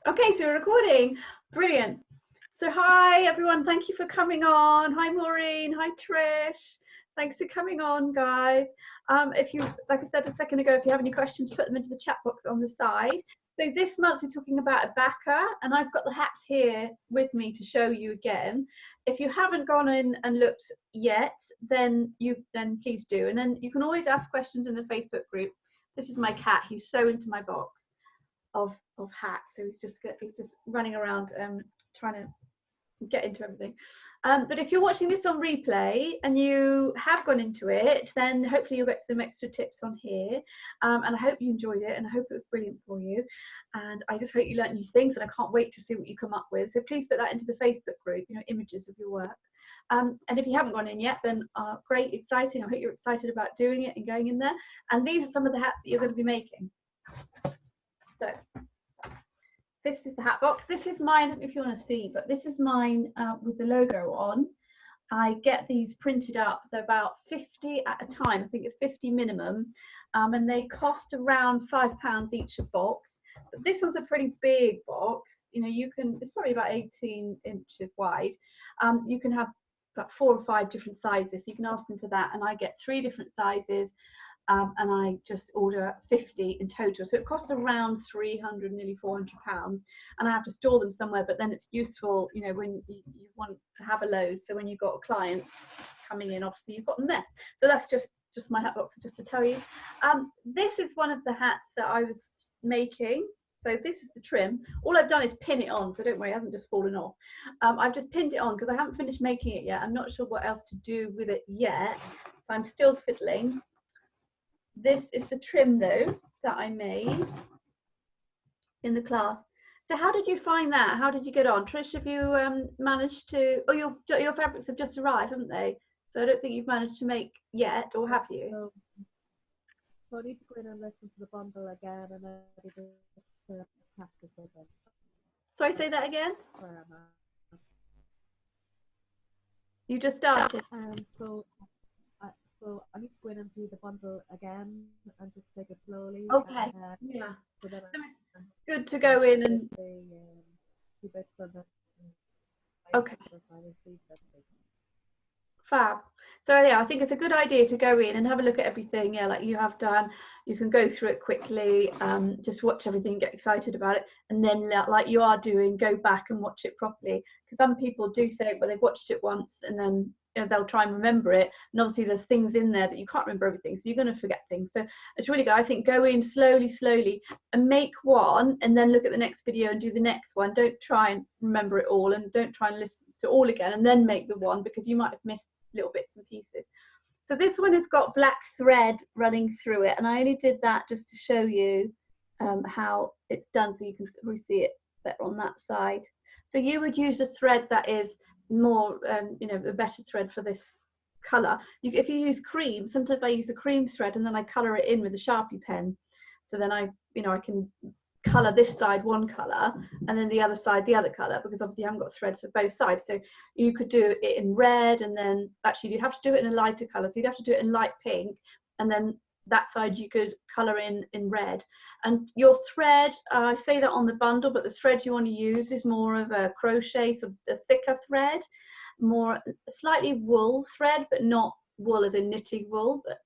Okay, so we're recording. Brilliant. So hi everyone, thank you for coming on. Hi Maureen, hi Trish. Thanks for coming on, guys. If you, like I said a second ago, if you have any questions, put them into the chat box on the side. So this month we're talking about Abaca, and I've got the hats here with me to show you again. If you haven't gone in and looked yet, then please do. And then you can always ask questions in the Facebook group. This is my cat. He's so into my box of hats, so he's just running around trying to get into everything. But if you're watching this on replay and you have gone into it, then hopefully you'll get some extra tips on here, and I hope you enjoyed it, and I hope it was brilliant for you, and I just hope you learned new things, and I can't wait to see what you come up with. So please put that into the Facebook group, you know, images of your work. And if you haven't gone in yet, then great, exciting. I hope you're excited about doing it and going in there. And these are some of the hats that you're going to be making. So this is the hat box. This is mine, I don't know if you want to see, but this is mine with the logo on. I get these printed up. They're about 50 at a time. I think it's 50 minimum, and they cost around £5 each a box. But this one's a pretty big box. You know, you can, it's probably about 18 inches wide. You can have about 4 or 5 different sizes. You can ask them for that, and I get 3 different sizes. And I just order 50 in total, so it costs around 300, nearly £400, and I have to store them somewhere. But then it's useful, you know, when you want to have a load, so when you've got a client coming in, obviously you've got them there. So that's just my hat box, just to tell you. This is one of the hats that I was making. So this is the trim. All I've done is pin it on, so don't worry, it hasn't just fallen off. I've just pinned it on because I haven't finished making it yet. I'm not sure what else to do with it yet, so I'm still fiddling. This is the trim though that I made in the class. So how did you find that? How did you get on? Trish, have you managed to, oh, your fabrics have just arrived, haven't they? So I don't think you've managed to make yet, or have you? So I need to go in and listen to the bundle again, and then practice a bit. Sorry, say that again? You just started. So I need to go in and do the bundle again and just take it slowly. Okay. Yeah. So then it's good to go in and. Okay. Fab. So yeah, I think it's a good idea to go in and have a look at everything. Yeah, like you have done. You can go through it quickly. Just watch everything, get excited about it, and then like you are doing, go back and watch it properly. Because some people do think, well, they've watched it once and then, you know, they'll try and remember it, and obviously there's things in there that you can't remember everything, so you're going to forget things. So it's really good. I think go in slowly and make one, and then look at the next video and do the next one. Don't try and remember it all, and don't try and listen to all again and then make the one, because you might have missed little bits and pieces. So this one has got black thread running through it, and I only did that just to show you how it's done, so you can really see it better on that side. So you would use a thread that is more, you know, a better thread for this color. If you use cream, sometimes I use a cream thread and then I color it in with a Sharpie pen. So then I can color this side one color and then the other side the other color, because obviously I haven't got threads for both sides. So you could do it in red, and then actually you'd have to do it in a lighter color. So you'd have to do it in light pink, and then that side you could color in red. And your thread, I say that on the bundle, but the thread you want to use is more of a crochet, so a thicker thread, more slightly wool thread, but not wool as in knitting wool, but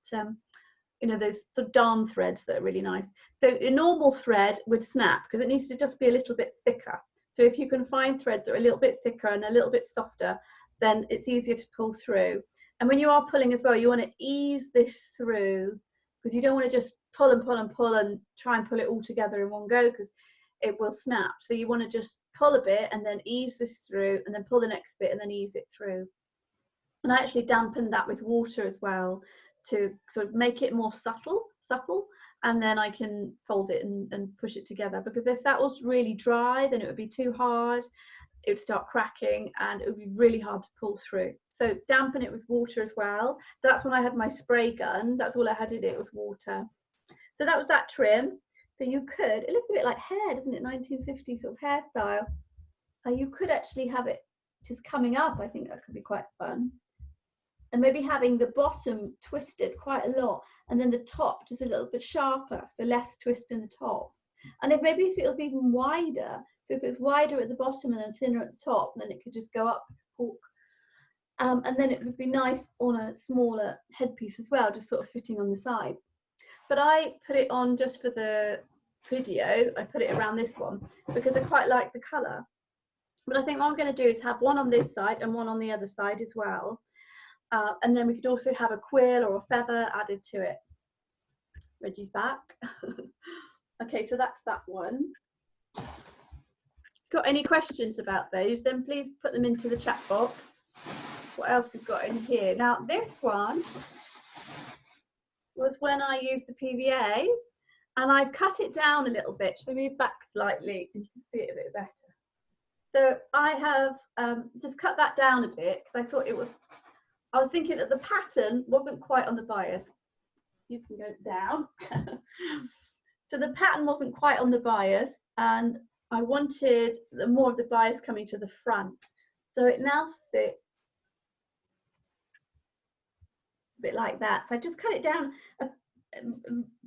you know, those sort of darn threads that are really nice. So a normal thread would snap because it needs to just be a little bit thicker. So if you can find threads that are a little bit thicker and a little bit softer, then it's easier to pull through. And when you are pulling as well, you want to ease this through, because you don't want to just pull and pull and pull and try and pull it all together in one go, because it will snap. So you want to just pull a bit and then ease this through, and then pull the next bit and then ease it through. And I actually dampened that with water as well to sort of make it more supple, and then I can fold it and push it together, because if that was really dry, then it would be too hard, it would start cracking and it would be really hard to pull through. So dampen it with water as well. So that's when I had my spray gun, that's all I had in it was water. So that was that trim. So you could, it looks a bit like hair, doesn't it, 1950s sort of hairstyle. You could actually have it just coming up. I think that could be quite fun. And maybe having the bottom twisted quite a lot, and then the top just a little bit sharper, so less twist in the top. And if maybe if it was even wider, So if it's wider at the bottom and then thinner at the top, then it could just go up like a cork. And then it would be nice on a smaller headpiece as well, just sort of fitting on the side. But I put it on just for the video. I put it around this one because I quite like the colour. But I think what I'm going to do is have one on this side and one on the other side as well. And then we could also have a quill or a feather added to it. Reggie's back. Okay, so that's that one. Got any questions about those, then please put them into the chat box. What else we've got in here? Now this one was when I used the PVA, and I've cut it down a little bit. Should I move back slightly and you can see it a bit better? So I have just cut that down a bit because I thought I was thinking that the pattern wasn't quite on the bias. You can go down. So the pattern wasn't quite on the bias, and I wanted more of the bias coming to the front. So it now sits a bit like that. So I just cut it down a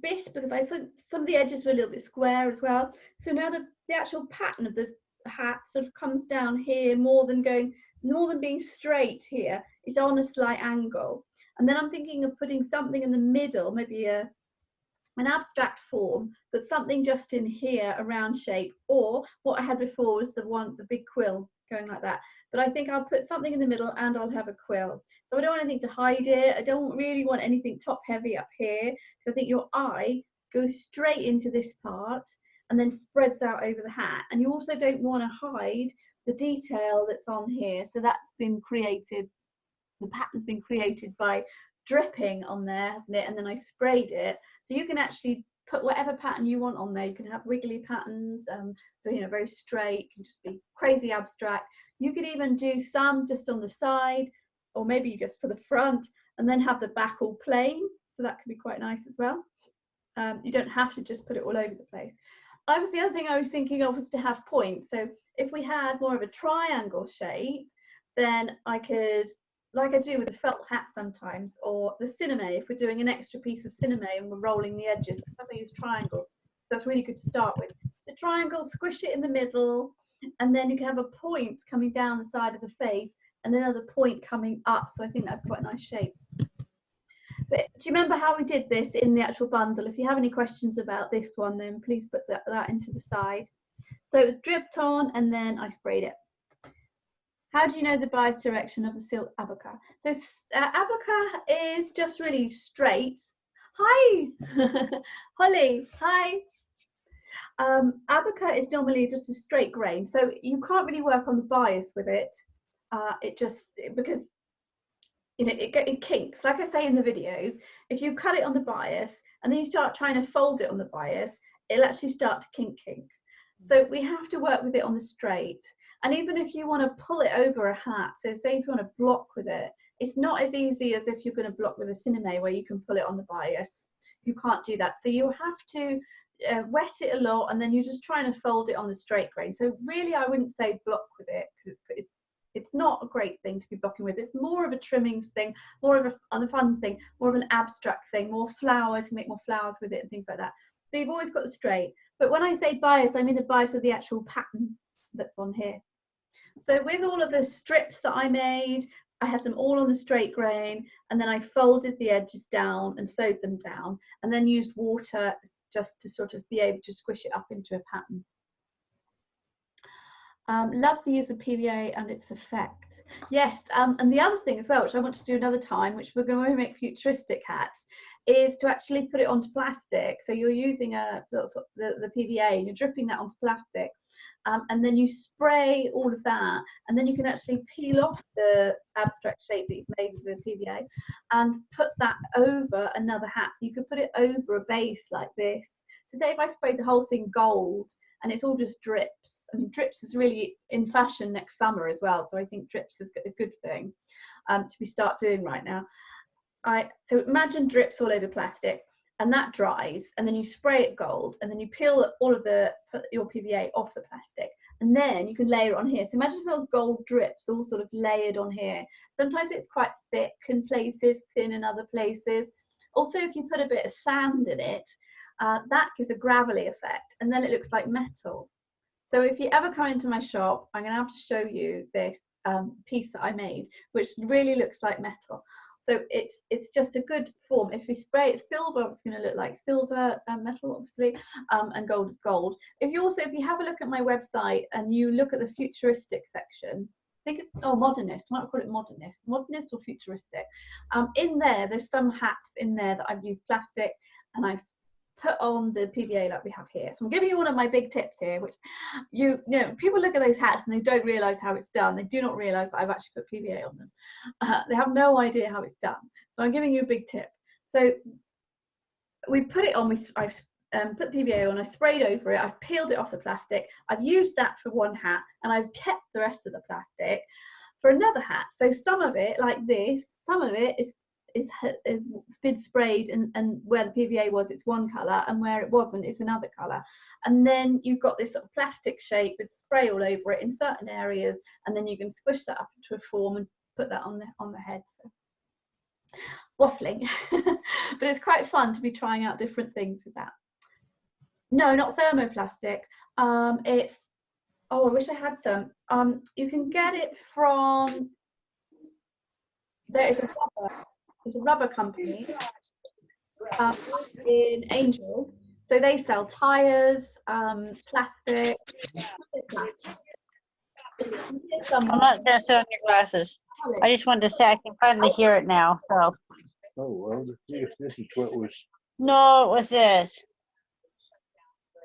bit because I thought some of the edges were a little bit square as well. So now the actual pattern of the hat sort of comes down here more than being straight here. It's on a slight angle. And then I'm thinking of putting something in the middle, maybe an abstract form, but something just in here, a round shape, or what I had before was the big quill going like that. But I think I'll put something in the middle and I'll have a quill. So I don't want anything to hide it. I don't really want anything top heavy up here. So I think your eye goes straight into this part and then spreads out over the hat. And you also don't want to hide the detail that's on here. So that's been created, the pattern's been created by dripping on there, hasn't it? And then I sprayed it. So you can actually put whatever pattern you want on there. You can have wiggly patterns, very straight, can just be crazy abstract. You could even do some just on the side, or maybe just for the front, and then have the back all plain. So that could be quite nice as well. You don't have to just put it all over the place. The other thing I was thinking of was to have points. So if we had more of a triangle shape, then I could, like I do with a felt hat sometimes, or the cinnamon, if we're doing an extra piece of cinnamon and we're rolling the edges, I use triangles. That's really good to start with. So triangle, squish it in the middle, and then you can have a point coming down the side of the face and another point coming up. So I think that's quite a nice shape. But do you remember how we did this in the actual bundle? If you have any questions about this one, then please put that into the side. So it was dripped on and then I sprayed it. How do you know the bias direction of a silk Abaca? So Abaca is just really straight. Hi, Holly, hi. Abaca is normally just a straight grain, so you can't really work on the bias with it. Because it kinks. Like I say in the videos, if you cut it on the bias and then you start trying to fold it on the bias, it'll actually start to kink. So we have to work with it on the straight. And even if you want to pull it over a hat, so say if you want to block with it, it's not as easy as if you're going to block with a cinnamon where you can pull it on the bias. You can't do that. So you have to wet it a lot, and then you're just trying to fold it on the straight grain. So really, I wouldn't say block with it, because it's not a great thing to be blocking with. It's more of a trimmings thing, more of a fun thing, more of an abstract thing, more flowers, make more flowers with it and things like that. So you've always got the straight. But when I say bias, I mean the bias of the actual pattern that's on here. So with all of the strips that I made, I had them all on the straight grain, and then I folded the edges down and sewed them down, and then used water just to sort of be able to squish it up into a pattern. Loves the use of PVA and its effect. Yes, and the other thing as well, which I want to do another time, which we're going to make futuristic hats, is to actually put it onto plastic. So you're using the PVA and you're dripping that onto plastic, and then you spray all of that, and then you can actually peel off the abstract shape that you've made with the PVA and put that over another hat. So you could put it over a base like this. So say if I sprayed the whole thing gold and it's all just drips. I mean, drips is really in fashion next summer as well, so I think drips is a good thing to start doing right now. So imagine drips all over plastic, and that dries, and then you spray it gold, and then you peel all of your PVA off the plastic, and then you can layer it on here. So imagine those gold drips all sort of layered on here. Sometimes it's quite thick in places, thin in other places. Also, if you put a bit of sand in it, that gives a gravelly effect, and then it looks like metal. So if you ever come into my shop, I'm going to have to show you this piece that I made, which really looks like metal. So it's just a good form. If we spray it silver, it's going to look like silver metal, obviously, and gold is gold. If you have a look at my website and you look at the futuristic section, I think it's modernist. I might call it modernist or futuristic. In there's some hats in there that I've used plastic and I've put on the PVA like we have here. So I'm giving you one of my big tips here, which you know people look at those hats and they don't realise how it's done. They do not realise that I've actually put PVA on them. They have no idea how it's done. So I'm giving you a big tip. So we put it on. I've put PVA on. I sprayed over it. I've peeled it off the plastic. I've used that for one hat, and I've kept the rest of the plastic for another hat. So some of it, like this, some of it is been sprayed, and where the PVA was, it's one colour, and where it wasn't, it's another colour. And then you've got this sort of plastic shape with spray all over it in certain areas, and then you can squish that up into a form and put that on the head. So waffling, but it's quite fun to be trying out different things with that. No, not thermoplastic. It's I wish I had some. You can get it from there's a rubber company in Angel. So they sell tires, plastic. I'm not going to sit on your glasses. I just wanted to say I can finally hear it now. So. Oh well, this is what was. No, it was this. Is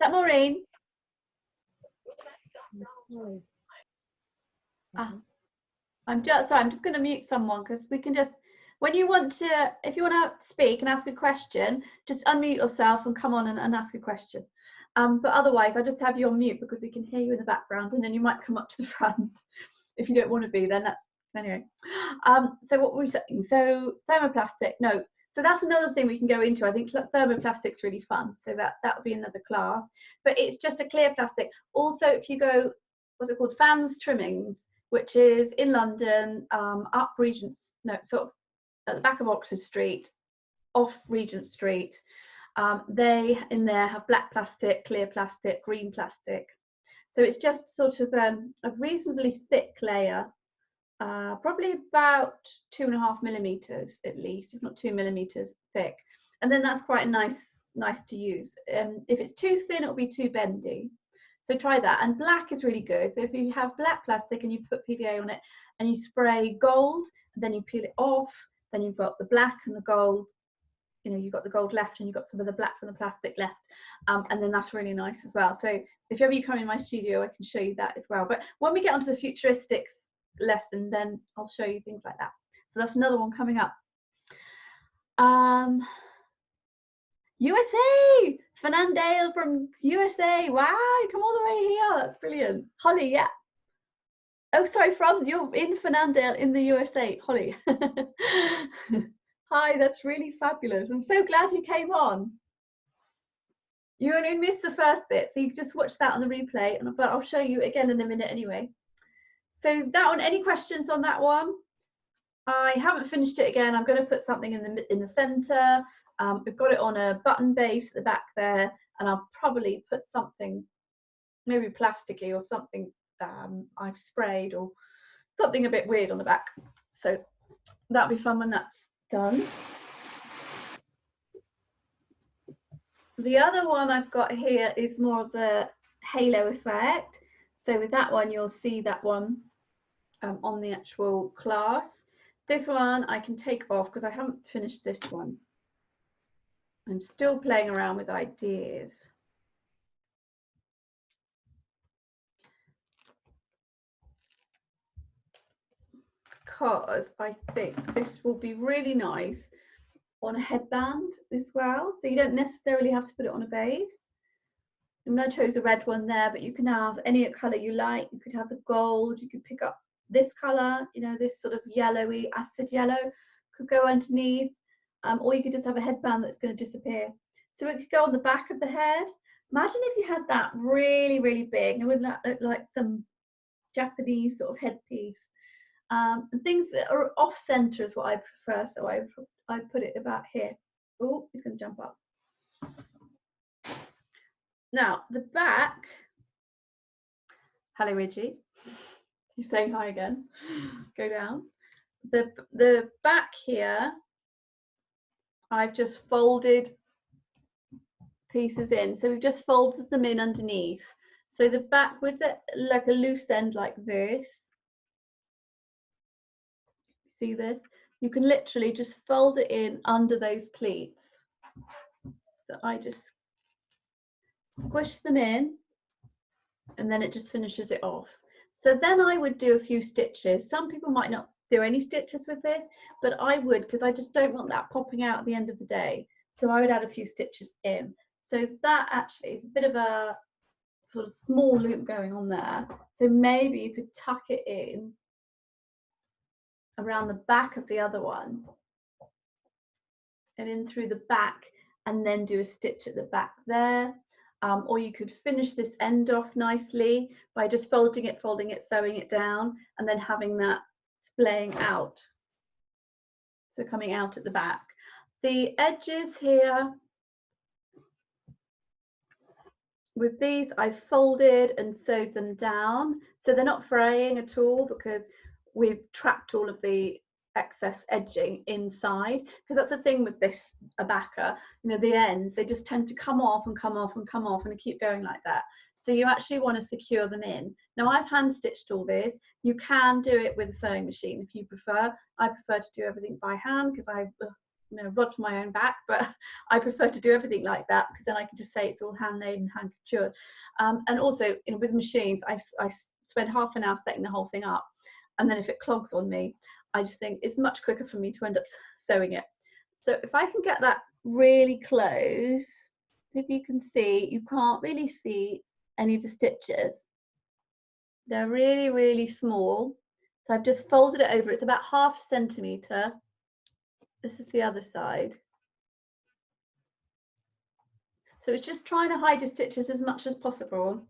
that Maureen? I'm just going to mute someone because we can just. When you want to, if you want to speak and ask a question, just unmute yourself and come on and ask a question. But otherwise, I'll just have you on mute because we can hear you in the background, and then you might come up to the front if you don't want to be. Then that's anyway. So what were we saying? So thermoplastic. No. So that's another thing we can go into. I think thermoplastic's really fun. So that would be another class. But it's just a clear plastic. Also, if you go, what's it called? Fans Trimmings, which is in London, up Regent's, no, sort of at the back of Oxford Street, off Regent Street. They in there have black plastic, clear plastic, green plastic. So it's just sort of a reasonably thick layer, probably about 2.5 millimeters at least, if not 2 millimeters thick. And then that's quite nice to use. If it's too thin, it'll be too bendy. So try that. And black is really good. So if you have black plastic and you put PVA on it and you spray gold, and then you peel it off, then you've got the black and the gold. You know, you've got the gold left and you've got some of the black from the plastic left. And then that's really nice as well. So if ever you come in my studio, I can show you that as well. But when we get onto the futuristics lesson, then I'll show you things like that. So that's another one coming up. USA! Fernandale from USA. Wow, you come all the way here. That's brilliant. Holly, yeah. Oh, sorry, you're in Fernandale in the USA, Holly. Hi, that's really fabulous. I'm so glad you came on. You only missed the first bit, so you can just watch that on the replay, but I'll show you again in a minute anyway. So that one, any questions on that one? I haven't finished it again. I'm going to put something in the center. We've got it on a button base at the back there, and I'll probably put something, maybe plasticky or something I've sprayed or something a bit weird on the back. So that'll be fun when that's done. The other one I've got here is more of a halo effect. So with that one, you'll see that one on the actual class. This one I can take off because I haven't finished this one. I'm still playing around with ideas. Because I think this will be really nice on a headband as well. So you don't necessarily have to put it on a base. I mean, I chose a red one there, but you can have any colour you like. You could have the gold, you could pick up this colour, you know, this sort of yellowy, acid yellow could go underneath. Or you could just have a headband that's going to disappear. So it could go on the back of the head. Imagine if you had that really, really big. It wouldn't that look like some Japanese sort of headpiece. And things that are off center is what I prefer. So I put it about here. Oh, he's going to jump up. Now the back Hello, Reggie. He's saying hi again. Go down. The back here, I've just folded pieces in. So we've just folded them in underneath. So the back with it like a loose end like this. See this? You can literally just fold it in under those pleats. So I just squish them in and then it just finishes it off. So then I would do a few stitches. Some people might not do any stitches with this, but I would, because I just don't want that popping out at the end of the day. So I would add a few stitches in. So that actually is a bit of a sort of small loop going on there. So maybe you could tuck it in around the back of the other one and in through the back, and then do a stitch at the back there. Or you could finish this end off nicely by just folding it, sewing it down, and then having that splaying out. So coming out at the back. The edges here, with these, I've folded and sewed them down. So they're not fraying at all because we've trapped all of the excess edging inside, because that's the thing with this Abaca, you know, the ends, they just tend to come off and come off and come off and keep going like that. So you actually want to secure them in. Now I've hand stitched all this. You can do it with a sewing machine if you prefer. I prefer to do everything by hand because I rod my own back, but I prefer to do everything like that because then I can just say it's all handmade and hand couture. And also, with machines, I spend half an hour setting the whole thing up, and then if it clogs on me, I just think it's much quicker for me to end up sewing it. So if I can get that really close, if you can see, you can't really see any of the stitches. They're really, really small. So I've just folded it over. It's about 1/2 centimetre. This is the other side. So it's just trying to hide your stitches as much as possible,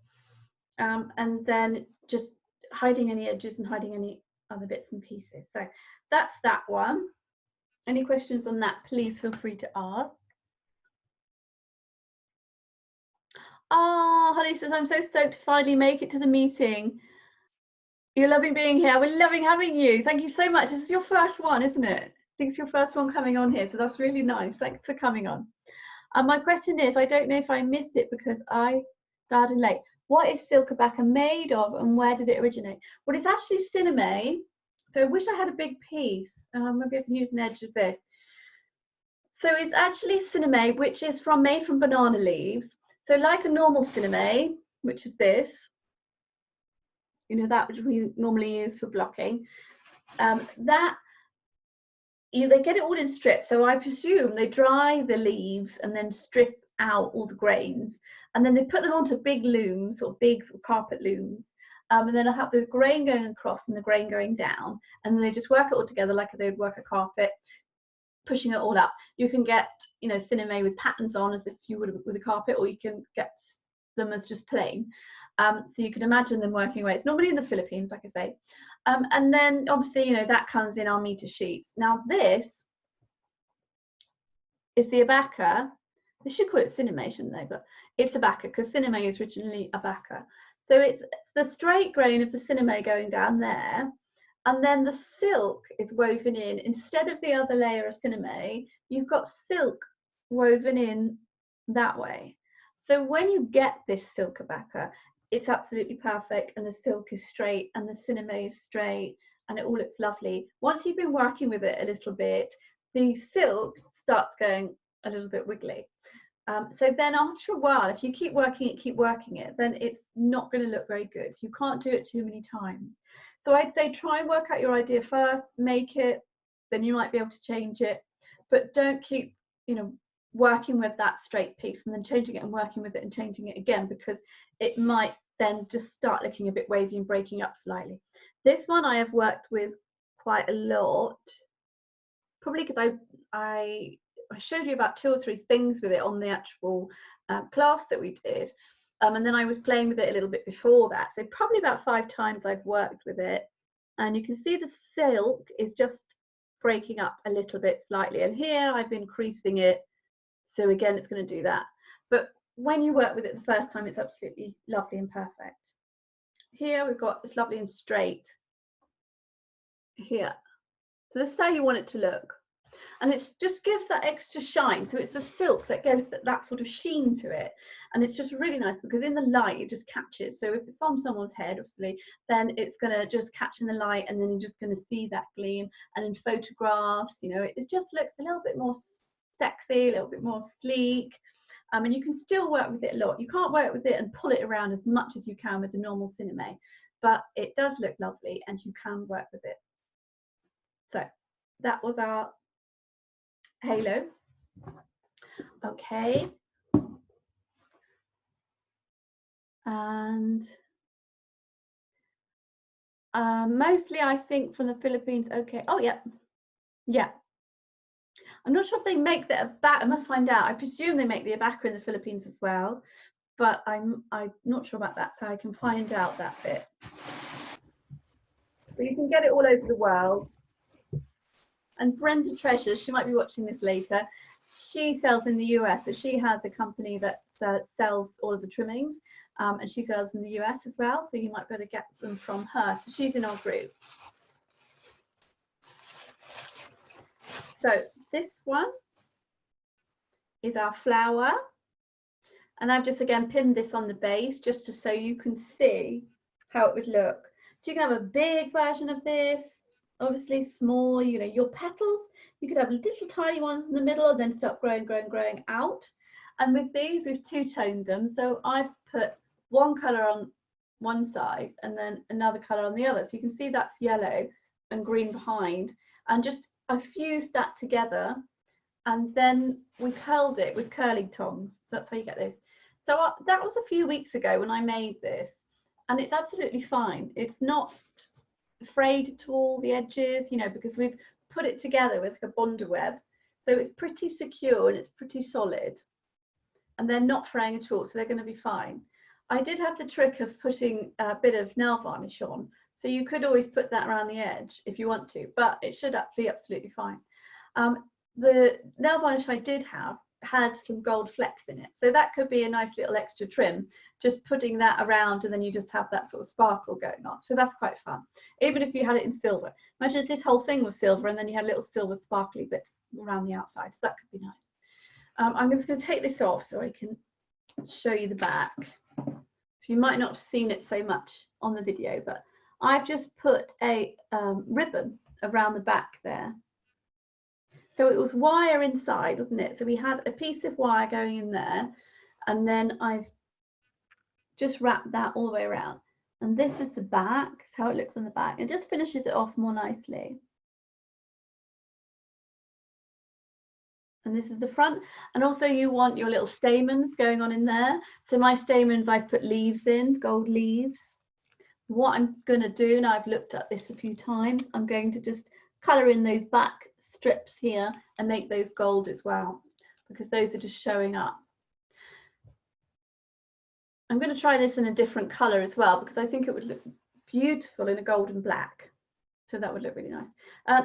and then just hiding any edges and hiding any other bits and pieces. So that's that one. Any questions on that, please feel free to ask. Oh, Holly says, I'm so stoked to finally make it to the meeting. You're loving being here. We're loving having you. Thank you so much. This is your first one, isn't it? I think it's your first one coming on here, so that's really nice. Thanks for coming on. My question is, I don't know if I missed it because I dialed in late. What is silk Abaca made of and where did it originate? Well, it's actually cinnamon. So I wish I had a big piece. Maybe I can use an edge of this. So it's actually cinnamon, which is made from banana leaves. So like a normal cinnamon, which is this, that which we normally use for blocking, they get it all in strips. So I presume they dry the leaves and then strip out all the grains, and then they put them onto big looms or big carpet looms, and then I have the grain going across and the grain going down, and then they just work it all together like they would work a carpet, pushing it all up. You can get cinnamon with patterns on as if you would with a carpet, or you can get them as just plain. So you can imagine them working away. It's normally in the Philippines, like I say. And then obviously, that comes in our meter sheets. Now this is the Abaca. They should call it cinnamon, shouldn't they? But it's Abaca because cinnamon is originally Abaca. So it's the straight grain of the cinnamon going down there. And then the silk is woven in. Instead of the other layer of cinnamon, you've got silk woven in that way. So when you get this silk Abaca, it's absolutely perfect, and the silk is straight and the cinnamon is straight and it all looks lovely. Once you've been working with it a little bit, the silk starts going a little bit wiggly. So then after a while, if you keep working it, then it's not going to look very good. You can't do it too many times. So I'd say try and work out your idea first, make it, then you might be able to change it, but don't keep, working with that straight piece and then changing it and working with it and changing it again, because it might then just start looking a bit wavy and breaking up slightly. This one I have worked with quite a lot, probably because I showed you about 2 or 3 things with it on the actual class that we did, and then I was playing with it a little bit before that, so probably about 5 times I've worked with it, and you can see the silk is just breaking up a little bit slightly, and here I've been creasing it. So again, it's going to do that. But when you work with it the first time, it's absolutely lovely and perfect. here we've got it's lovely and straight here. So this is how you want it to look. And it just gives that extra shine. So it's a silk that gives that sort of sheen to it. And it's just really nice because in the light, it just catches. So if it's on someone's head, obviously, then it's going to just catch in the light and then you're just going to see that gleam. And in photographs, you know, it just looks a little bit more sexy, a little bit more sleek. And you can still work with it a lot. You can't work with it and pull it around as much as you can with a normal cinema, but it does look lovely and you can work with it. So that was our halo. Okay. And mostly I think from the Philippines. Okay. Oh yeah. Yeah. I'm not sure if they make the Abaca. I must find out. I presume they make the Abaca in the Philippines as well, but I'm not sure about that, so I can find out that bit. But you can get it all over the world. And Brenda Treasure, she might be watching this later. She sells in the US, so she has a company that sells all of the trimmings, and she sells in the US as well. So you might be able to get them from her. So she's in our group. So this one is our flower, and I've just again pinned this on the base just to so you can see how it would look. So you can have a big version of this, obviously small, you know, your petals, you could have little tiny ones in the middle and then start growing out. And with these, we've two-toned them. So I've put one colour on one side and then another colour on the other. So you can see that's yellow and green behind. And just I fused that together and then we curled it with curling tongs. So that's how you get this. So that was a few weeks ago when I made this, and it's absolutely fine. It's not frayed at all, the edges, you know, because we've put it together with a bonder web. So it's pretty secure and it's pretty solid. And they're not fraying at all, so they're going to be fine. I did have the trick of putting a bit of nail varnish on. So you could always put that around the edge if you want to, but it should be absolutely fine. The nail varnish I did have had some gold flecks in it. So that could be a nice little extra trim, just putting that around and then you just have that sort of sparkle going on. So that's quite fun. Even if you had it in silver. Imagine if this whole thing was silver and then you had little silver sparkly bits around the outside. So that could be nice. I'm just going to take this off so I can show you the back. So you might not have seen it so much on the video, but I've just put a ribbon around the back there. So it was wire inside, wasn't it? So we had a piece of wire going in there, and then I've just wrapped that all the way around. And this is the back, how it looks on the back. It just finishes it off more nicely. And this is the front. And also you want your little stamens going on in there. So my stamens, I've put leaves in, gold leaves. What I'm going to do, now I've looked at this a few times, I'm going to just colour in those back strips here and make those gold as well, because those are just showing up. I'm going to try this in a different colour as well, because I think it would look beautiful in a gold and black. So that would look really nice.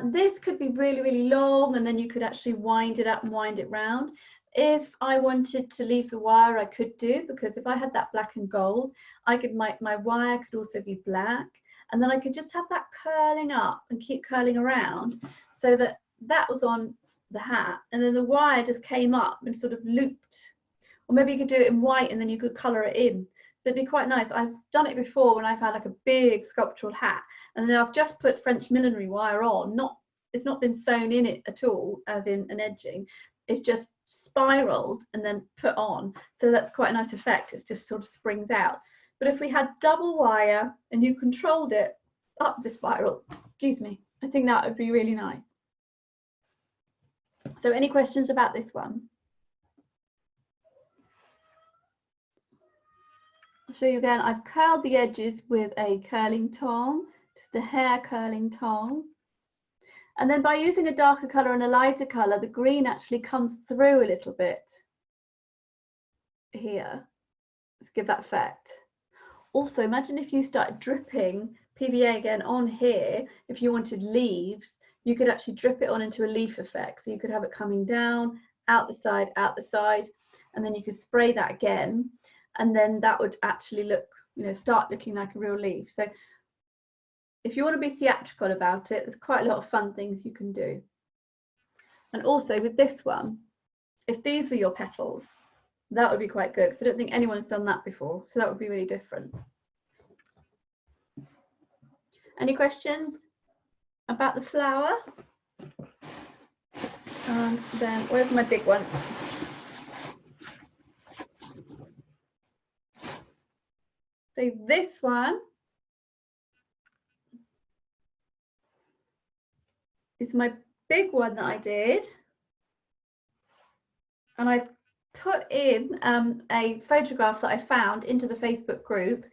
This could be really, really long, and then you could actually wind it up and wind it round. If I wanted to leave the wire, I could do, because if I had that black and gold, I could my wire could also be black, and then I could just have that curling up and keep curling around, so that that was on the hat, and then the wire just came up and sort of looped. Or maybe you could do it in white and then you could colour it in. So it'd be quite nice. I've done it before when I've had like a big sculptural hat, and then I've just put French millinery wire on. It's not been sewn in it at all, as in an edging. It's just spiraled and then put on. So that's quite a nice effect. It just sort of springs out. But if we had double wire and you controlled it up the spiral, excuse me, I think that would be really nice. So any questions about this one? I'll show you again. I've curled the edges with a curling tong, just a hair curling tong. And then by using a darker colour and a lighter colour, the green actually comes through a little bit here. Let's give that effect. Also, imagine if you start dripping PVA again on here. If you wanted leaves, you could actually drip it on into a leaf effect. So you could have it coming down, out the side, and then you could spray that again. And then that would actually look you know, start looking like a real leaf. So if you want to be theatrical about it, there's quite a lot of fun things you can do. And also with this one, if these were your petals, that would be quite good, because I don't think anyone's done that before, so that would be really different. Any questions about the flower? And then where's my big one? So this one is my big one that I did, and I've put in a photograph that I found into the Facebook group,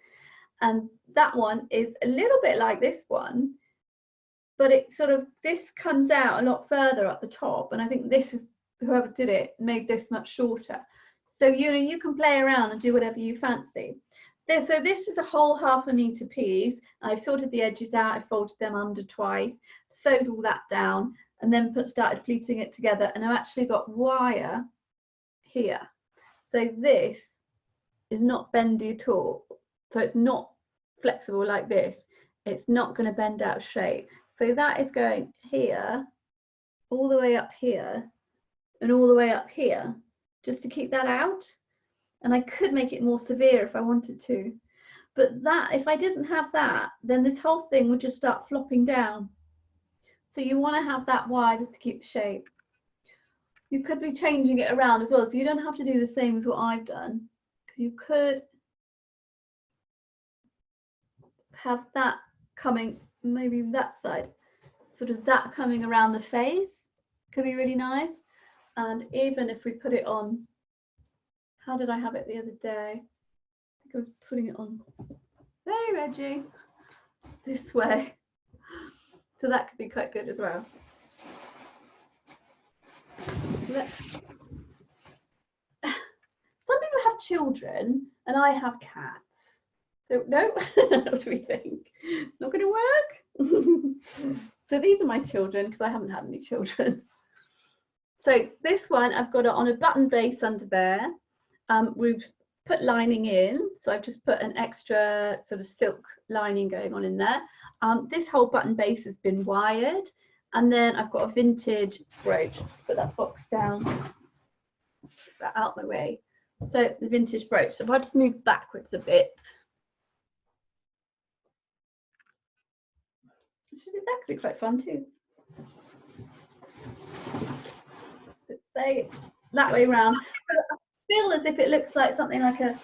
and that one is a little bit like this one, but it sort of, this comes out a lot further up the top, and I think this is, whoever did it made this much shorter. So you know, you can play around and do whatever you fancy. So this is a whole ½ meter piece. I've sorted the edges out, I folded them under twice, sewed all that down, and then started pleating it together, and I've actually got wire here. So this is not bendy at all. So it's not flexible like this. It's not going to bend out of shape. So that is going here, all the way up here, and all the way up here, just to keep that out. And I could make it more severe if I wanted to. But that, if I didn't have that, then this whole thing would just start flopping down. So you want to have that wire just to keep the shape. You could be changing it around as well, so you don't have to do the same as what I've done. Because you could have that coming, maybe that side, sort of that coming around the face, could be really nice. And even if we put it on, how did I have it the other day? I think I was putting it on, hey Reggie, this way. So that could be quite good as well. Some people have children and I have cats. So no, what do we think? Not going to work? So these are my children because I haven't had any children. So this one, I've got it on a button base under there. We've put lining in, so I've just put an extra sort of silk lining going on in there. This whole button base has been wired, and then I've got a vintage brooch. Put that box down, put that out my way. So the vintage brooch. So if I just move backwards a bit, that could be quite fun too. Let's say that way around. I feel as if it looks like something like a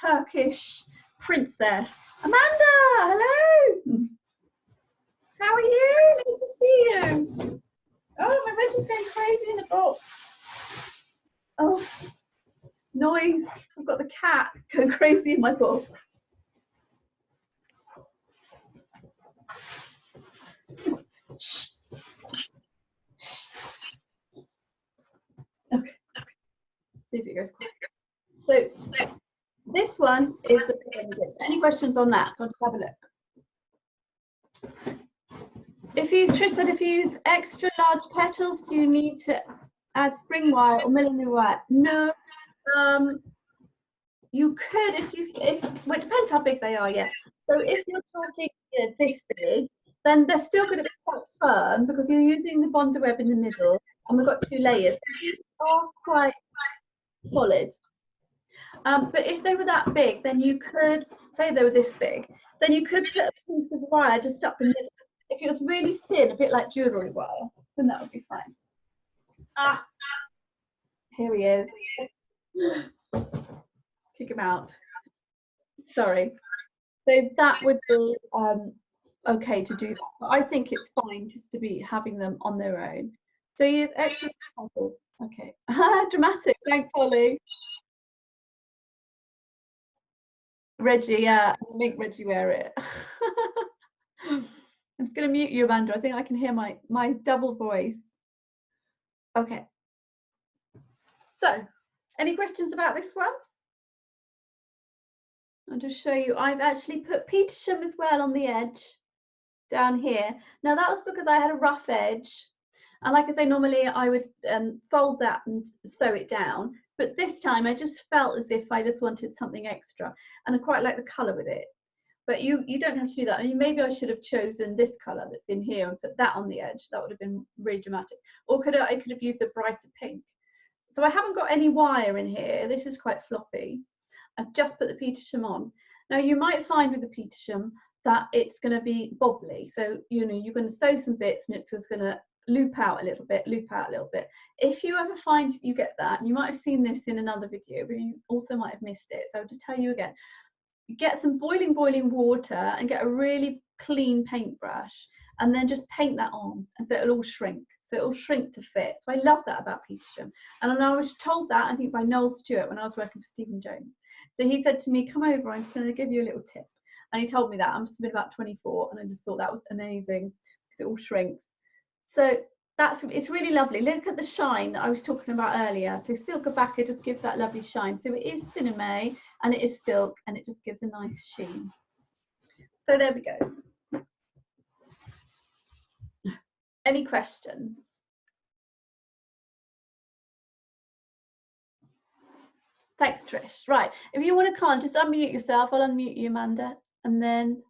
Turkish princess. Amanda, hello. How are you? Nice to see you. Oh, my Reggie's going crazy in the box. Oh, noise. I've got the cat going crazy in my box. Okay. See if it goes quick. So this one is the pyramid. Any questions on that? I'll just have a look. If you, Trish said, if you use extra large petals, do you need to add spring wire or millimeter wire? No. You could well, it depends how big they are, yeah. So if you're talking this big, then they're still going to be quite firm because you're using the bonder web in the middle, and we've got 2 layers. These are quite solid. But if they were that big, then you could, say they were this big, then you could put a piece of wire just up the middle. If it was really thin, a bit like jewellery wire, then that would be fine. Ah, here he is. Kick him out. Sorry. So that would be okay to do that. But I think it's fine just to be having them on their own. So use extra petals. Okay. Dramatic. Thanks, Holly. Reggie, yeah, make Reggie wear it. I'm just going to mute you, Amanda. I think I can hear my double voice. Okay. So, any questions about this one? I'll just show you. I've actually put Petersham as well on the edge down here. Now that was because I had a rough edge. And like I say, normally I would fold that and sew it down. But this time I just felt as if I just wanted something extra, and I quite like the colour with it. But you don't have to do that. I mean, maybe I should have chosen this colour that's in here and put that on the edge. That would have been really dramatic. Or I could have used a brighter pink. So I haven't got any wire in here. This is quite floppy. I've just put the Petersham on. Now you might find with the Petersham that it's going to be bobbly. So, you know, you're going to sew some bits and it's just going to loop out a little bit, loop out a little bit. If you ever find you get that, you might have seen this in another video, but you also might have missed it. So I'll just tell you again. Get some boiling water and get a really clean paintbrush and then just paint that on, and so it'll all shrink. So it'll shrink to fit. So I love that about Petersham. And I was told that, I think, by Noel Stewart when I was working for Stephen Jones. So he said to me, come over, I'm just going to give you a little tip. And he told me that. I must have been about 24, and I just thought that was amazing because it all shrinks. So it's really lovely. Look at the shine that I was talking about earlier. So silk Abaca just gives that lovely shine. So it is cinema and it is silk, and it just gives a nice sheen. So there we go. Any questions? Thanks, Trish. Right, if you want to come on, just unmute yourself. I'll unmute you, Amanda, and then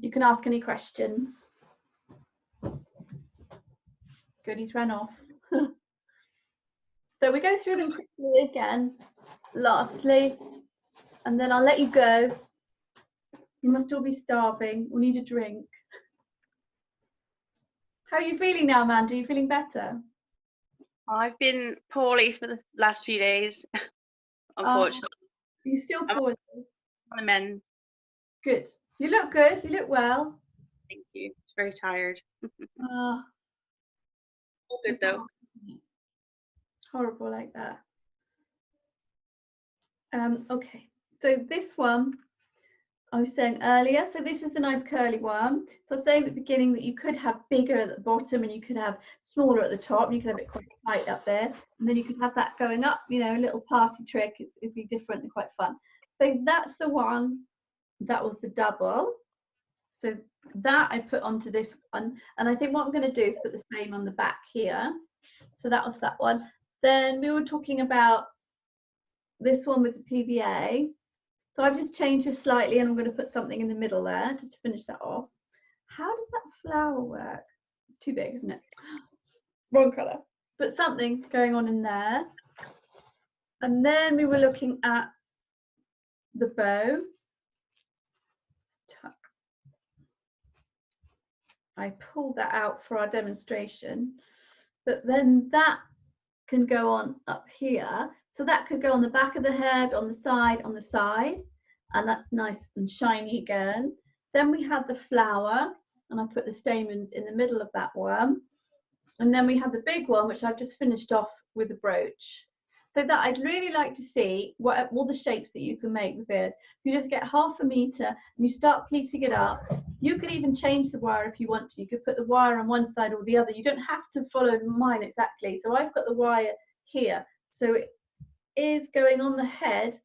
you can ask any questions. Good, he's ran off. So we go through them quickly again, lastly, and then I'll let you go. You must all be starving. We need a drink. How are you feeling now, Amanda? Are you feeling better? I've been poorly for the last few days, unfortunately. You're still poorly? On the mend. Good. You look good. You look well. Thank you. It's very tired. All good though. Horrible like that. Okay, so this one I was saying earlier, so this is a nice curly one. So I was saying at the beginning that you could have bigger at the bottom and you could have smaller at the top, and you could have it quite tight up there, and then you could have that going up, you know, a little party trick. It'd be different and quite fun. So that's the one that was the double. So that I put onto this one, and I think what I'm going to do is put the same on the back here. So that was that one. Then we were talking about this one with the PVA. So I've just changed it slightly, and I'm going to put something in the middle there just to finish that off. How does that flower work? It's too big, isn't it? Wrong colour. But something's going on in there. And then we were looking at the bow. Tuck. I pulled that out for our demonstration, but then that can go on up here. So that could go on the back of the head, on the side, and that's nice and shiny again. Then we had the flower, and I put the stamens in the middle of that one. And then we had the big one, which I've just finished off with a brooch. So that I'd really like to see what all the shapes that you can make with this. You just get 1/2 meter and you start pleating it up. You could even change the wire if you want to. You could put the wire on one side or the other. You don't have to follow mine exactly. So I've got the wire here. So it is going on the head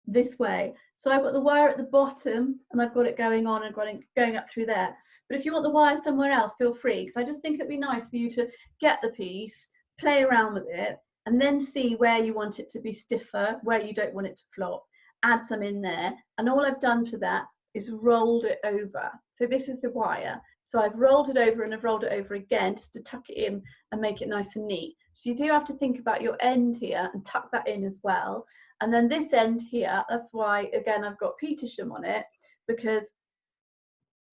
this way. So I've got the wire at the bottom and I've got it going on and got it going up through there. But if you want the wire somewhere else, feel free, because I just think it'd be nice for you to get the piece, play around with it, and then see where you want it to be stiffer, where you don't want it to flop, add some in there. And all I've done for that is rolled it over. So this is the wire. So I've rolled it over and I've rolled it over again just to tuck it in and make it nice and neat. So you do have to think about your end here and tuck that in as well. And then this end here, that's why, again, I've got Petersham on it, because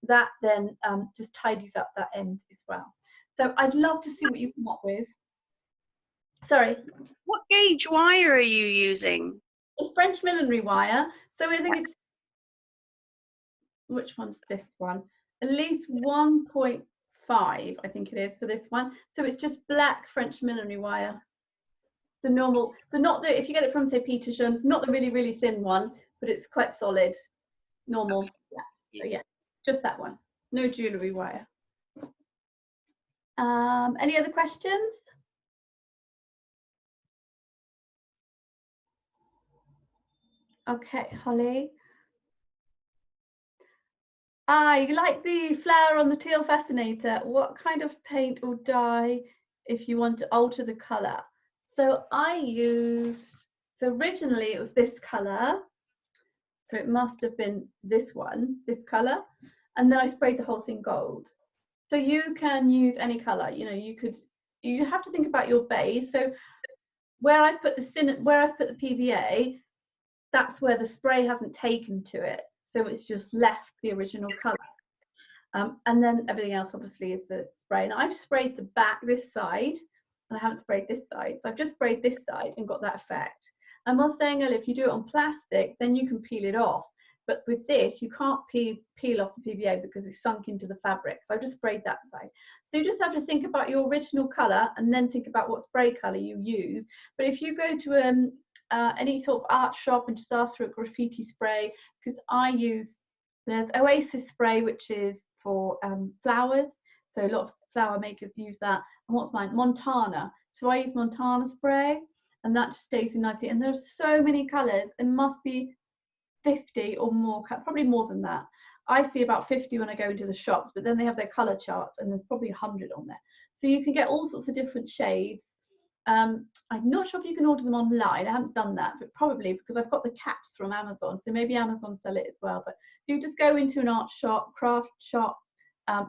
that then just tidies up that end as well. So I'd love to see what you come up with. Sorry. What gauge wire are you using? It's French millinery wire. So I think it's, which one's this one? At least 1.5, I think it is for this one. So it's just black French millinery wire. The normal, so not the, if you get it from, say, Petersham, it's not the really, really thin one, but it's quite solid, normal. Yeah. So yeah, just that one. No jewellery wire. Any other questions? Okay, Holly. You like the flower on the teal fascinator. What kind of paint or dye if you want to alter the colour? So I used, so originally it was this colour. So it must have been this one, this colour. And then I sprayed the whole thing gold. So you can use any colour, you know, you have to think about your base. So where I've put the PVA, that's where the spray hasn't taken to it. So it's just left the original colour. And then everything else obviously is the spray. And I've sprayed the back, this side, and I haven't sprayed this side. So I've just sprayed this side and got that effect. And I was saying earlier, if you do it on plastic, then you can peel it off. But with this, you can't peel off the PVA because it's sunk into the fabric. So I've just sprayed that side. So you just have to think about your original colour and then think about what spray colour you use. But if you go to any sort of art shop and just ask for a graffiti spray, because there's Oasis spray, which is for flowers. So a lot of flower makers use that. And what's mine? Montana. So I use Montana spray, and that just stays in nicely. And there's so many colours. It must be 50 or more, probably more than that. I see about 50 when I go into the shops, but then they have their colour charts and there's probably 100 on there. So you can get all sorts of different shades. I'm not sure if you can order them online. I haven't done that, but probably because I've got the caps from Amazon. So maybe Amazon sell it as well. But if you just go into an art shop, craft shop,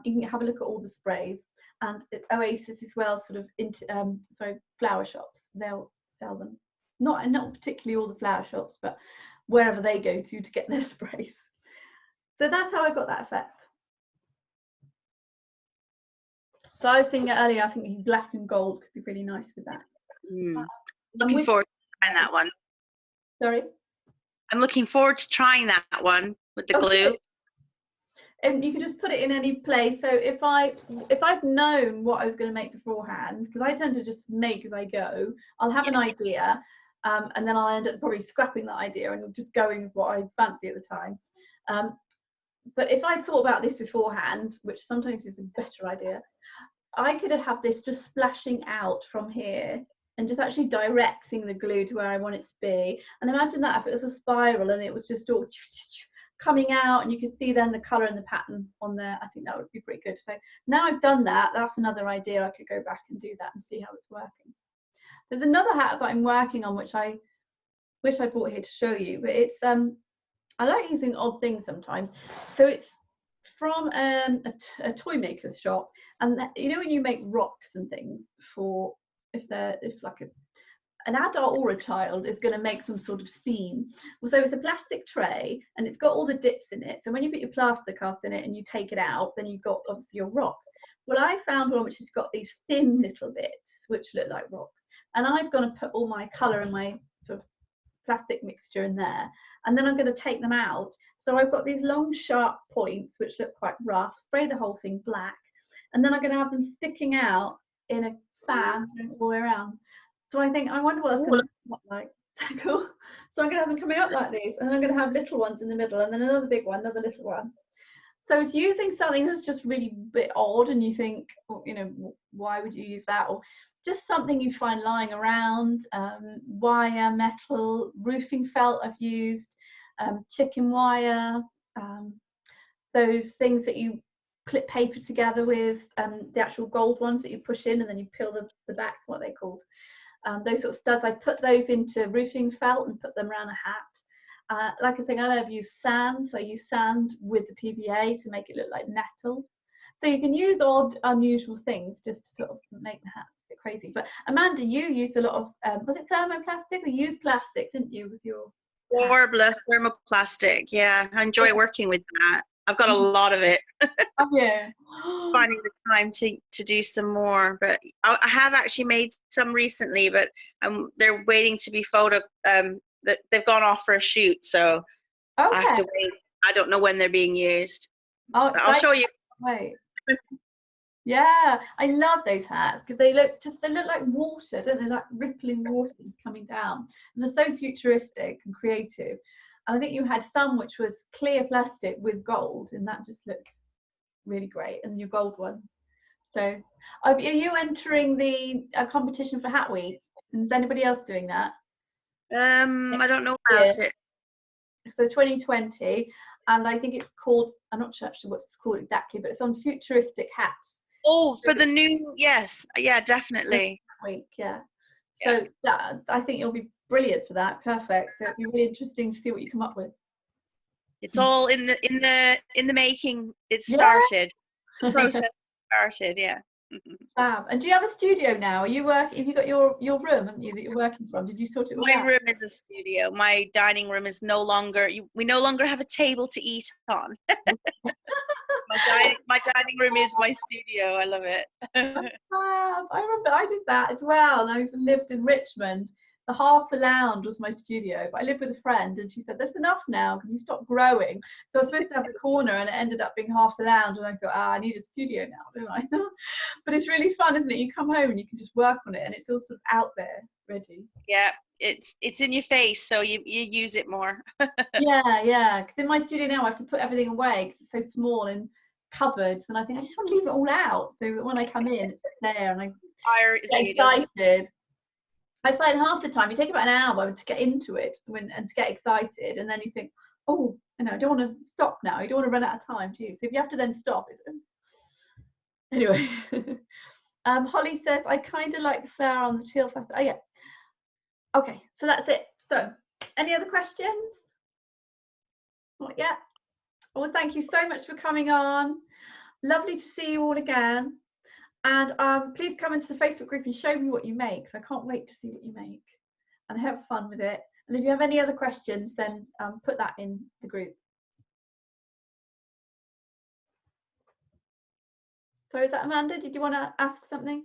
you can have a look at all the sprays. And Oasis as well, sort of into flower shops. They'll sell them. Not particularly all the flower shops, but wherever they go to get their sprays. So that's how I got that effect. So I was thinking earlier, I think black and gold could be really nice with that. Looking forward to trying that one. Sorry? I'm looking forward to trying that one with the glue. And you can just put it in any place. So if I'd known what I was going to make beforehand, because I tend to just make as I go, I'll have an idea, and then I'll end up probably scrapping that idea and just going with what I fancy at the time. But if I thought about this beforehand, which sometimes is a better idea, I could have this just splashing out from here and just actually directing the glue to where I want it to be. And imagine that if it was a spiral and it was just all coming out, and you can see then the colour and the pattern on there. I think that would be pretty good. So now I've done that, that's another idea. I could go back and do that and see how it's working. There's another hat that I'm working on, which I brought here to show you, but it's I like using odd things sometimes. So it's from a toy maker's shop, and you know when you make rocks and things for if like an adult or a child is going to make some sort of scene. Well, so it's a plastic tray and it's got all the dips in it. So when you put your plaster cast in it and you take it out, then you've got obviously your rocks. Well, I found one which has got these thin little bits which look like rocks, and I've got to put all my colour and my sort of plastic mixture in there, and then I'm going to take them out. So I've got these long sharp points which look quite rough, spray the whole thing black, and then I'm going to have them sticking out in a fan all the way around. So I think, I wonder what that's going to look like. Cool. So I'm going to have them coming up like these, and then I'm going to have little ones in the middle, and then another big one, another little one. So it's using something that's just really a bit odd, and you think, well, you know, why would you use that? Or just something you find lying around, wire, metal, roofing felt I've used, chicken wire, those things that you clip paper together with, the actual gold ones that you push in and then you peel the back, what are they called? Those sort of studs, I put those into roofing felt and put them around a hat. Like I said, I've used sand, so I use sand with the PVA to make it look like metal. So you can use odd, unusual things just to sort of make the hat a bit crazy. But Amanda, you used a lot of, was it thermoplastic? You used plastic, didn't you, with your Warbler thermoplastic. Yeah, I enjoy working with that. I've got a lot of it. Oh, yeah. Finding the time to do some more, but I have actually made some recently, but they're waiting to be photo. That they've gone off for a shoot, so Okay. I have to wait. I don't know when they're being used. Oh, I'll show you. Wait. Yeah, I love those hats because they look like water, don't they? Like rippling water just coming down, and they're so futuristic and creative. And I think you had some which was clear plastic with gold, and that just looked really great. And your gold ones. So, are you entering the competition for Hat Week? Is anybody else doing that? I don't know about it. So 2020, and I think it's called, I'm not sure actually what it's called exactly, but it's on futuristic hats. Oh, for the new, yes, yeah, definitely. Week, yeah. So that, I think you'll be brilliant for that. Perfect. So it'll be really interesting to see what you come up with. It's all in the making. It's Yeah. started. The process started. Yeah. Fab. And do you have a studio now? Are you working? Have you got your room, haven't you, that you're working from? Did you sort it all My out? room is a studio. My dining room is no longer. We no longer have a table to eat on. My dining room is my studio. I love it. Fab. I remember I did that as well. And I lived in Richmond. The half the lounge was my studio, but I lived with a friend, and she said, "That's enough now. Can you stop growing?" So I was supposed to have a corner, and it ended up being half the lounge. And I thought, I need a studio now, don't I? But it's really fun, isn't it? You come home and you can just work on it, and it's all sort of out there, ready. Yeah, it's in your face, so you use it more. Yeah. Because in my studio now, I have to put everything away because it's so small and cupboards, and I think I just want to leave it all out so that when I come in, it's there, and I get excited. I find half the time you take about an hour to get into it and to get excited, and then you think, oh, I don't want to stop now. You don't want to run out of time, do you? So if you have to then stop, anyway. Holly says, I kind of like the flower on the teal festival. Oh yeah. Okay, so that's it. So, any other questions? Not yet. Well, thank you so much for coming on. Lovely to see you all again. And please come into the Facebook group and show me what you make. So I can't wait to see what you make and have fun with it. And if you have any other questions, then put that in the group. So is that Amanda? Did you want to ask something?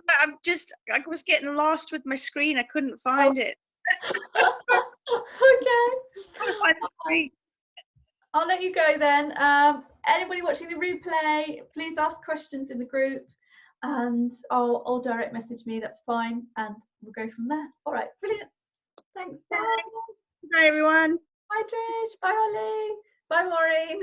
I was getting lost with my screen. I couldn't find it. Okay. I'll let you go then. Anybody watching the replay, please ask questions in the group, and I'll direct message me. That's fine, and we'll go from there. All right, brilliant. Thanks. Bye. Bye, everyone. Bye, Trish. Bye, Holly. Bye, Maureen.